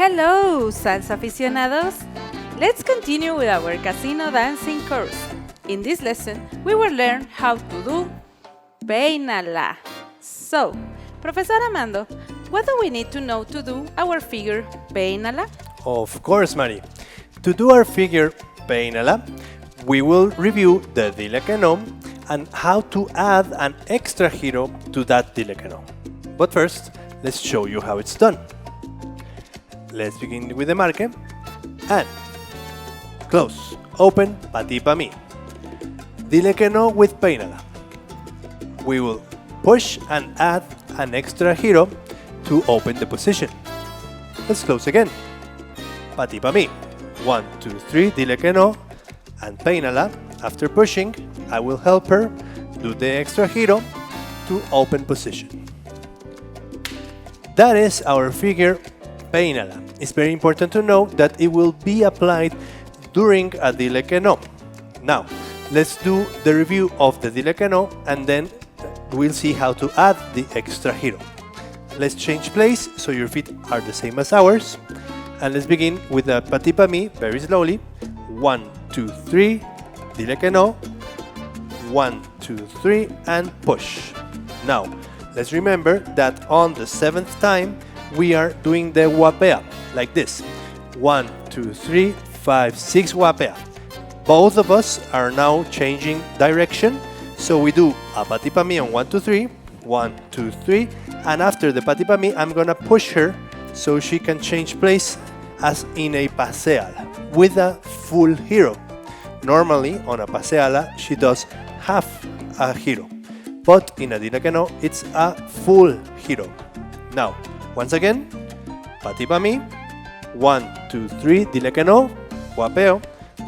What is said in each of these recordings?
Hello, salsa aficionados! Let's continue with our casino dancing course. In this lesson, we will learn how to do Péinala. So, Professor Armando, what do we need to know to do our figure Péinala? Of course, Mari. To do our figure Péinala, we will review the Dile que no and how to add an extra giro to that Dile que no. But first, let's show you how it's done. Let's begin with the marque and close, open, pa ti pa mi. Dile que no with Péinala. We will push and add an extra giro to open the position. Let's close again. Pa ti pa mi. 1, 2, 3, dile que no, and Péinala. After pushing, I will help her do the extra giro to open position. That is our figure Péinala. It's very important to know that it will be applied during a dile que no. Now, let's do the review of the dile que no and then we'll see how to add the extra giro. Let's change place so your feet are the same as ours. And let's begin with the pa ti pa mi very slowly. 1, 2, 3, dile que no. 1, 2, 3, and push. Now, let's remember that on the 7th time, we are doing the wapea, like this. 1, 2, 3, 5, 6 wapea. Both of us are now changing direction. So we do a pa ti pa mi on 1, 2, 3. 1, 2, 3. And after the pa ti pa mi, I'm gonna push her so she can change place as in a paseala with a full giro. Normally, on a paseala, she does half a giro. But in a dile que no, it's a full giro. Now, once again, pa ti pa mi. 1, 2, 3, dile que no, guapeo.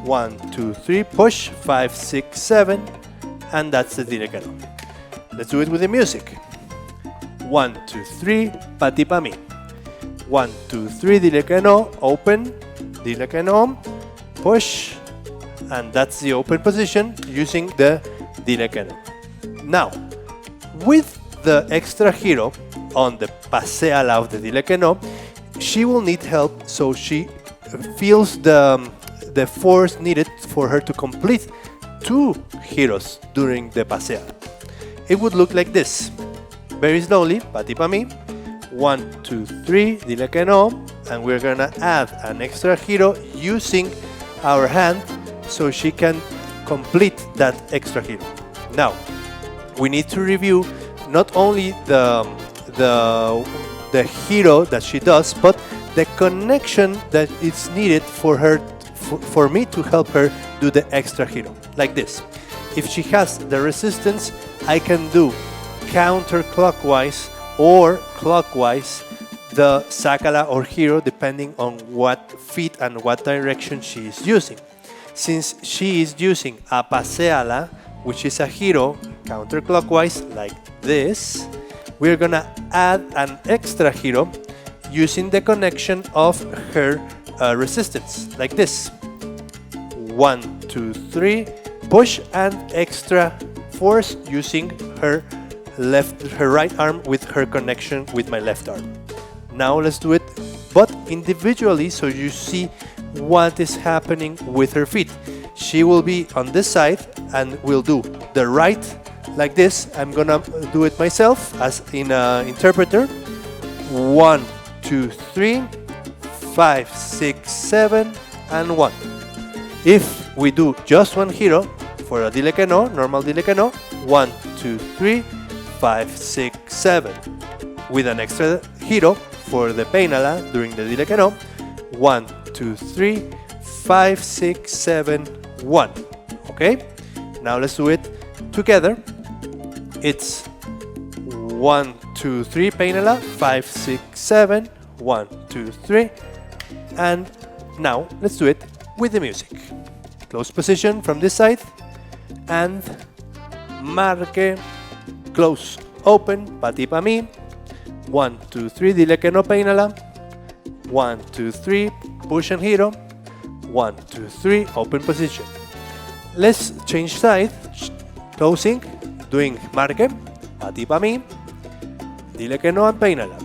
1, 2, 3, push. 5, 6, 7, and that's the dile que no. Let's do it with the music. 1, 2, 3, pa ti pa mi. 1, 2, 3, dile que no, open, dile que no, push, and that's the open position using the dile que no. Now, with the extra giro on the paseala of the dile que no, she will need help so she feels the force needed for her to complete 2 giros during the paseala. It would look like this. Very slowly, pa ti pa mi. 1, 2, 3, dile que no, and we're gonna add an extra giro using our hand so she can complete that extra giro. Now, we need to review not only the giro that she does, but the connection that is needed for her, for me to help her do the extra giro, like this. If she has the resistance, I can do counterclockwise or clockwise the sacala or giro depending on what feet and what direction she is using. Since she is using a paseala, which is a giro counterclockwise like this, we're gonna add an extra giro using the connection of her resistance, like this. 1, 2, 3, push and extra force using her right arm with her connection with my left arm. Now let's do it, but individually, so you see what is happening with her feet. She will be on this side and will do the right like this. I'm gonna do it myself as in an interpreter. 1, 2, 3, 5, 6, 7, and 1. If we do just one giro for a dile que no, normal dile que no, 1, 2, 3, 5, 6, 7. With an extra giro for the Péinala during the dile que no, 1, 2, 3, 5, 6, 7, 1. Okay? Now let's do it together. It's 1, 2, 3, Péinala, 5, 6, 7, 1, 2, 3. And now let's do it with the music. Close position from this side and marque, close, open, pa ti pa mi. 1, 2, 3, dile que no, Péinala. 1, 2, 3, push and giro. 1, 2, 3, open position. Let's change side, closing, doing marque, pa ti pa mi, dile que no, and Péinala.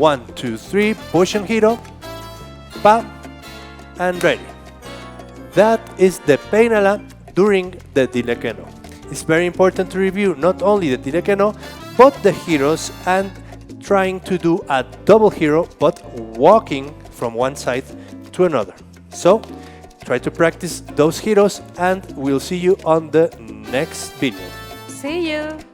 1, 2, 3, push and giro, pa, and ready. That is the Péinala during the Dile que no. It's very important to review not only the Dile que no, but the giros and trying to do a double giro, but walking from one side to another. So, try to practice those giros and we'll see you on the next video. See you!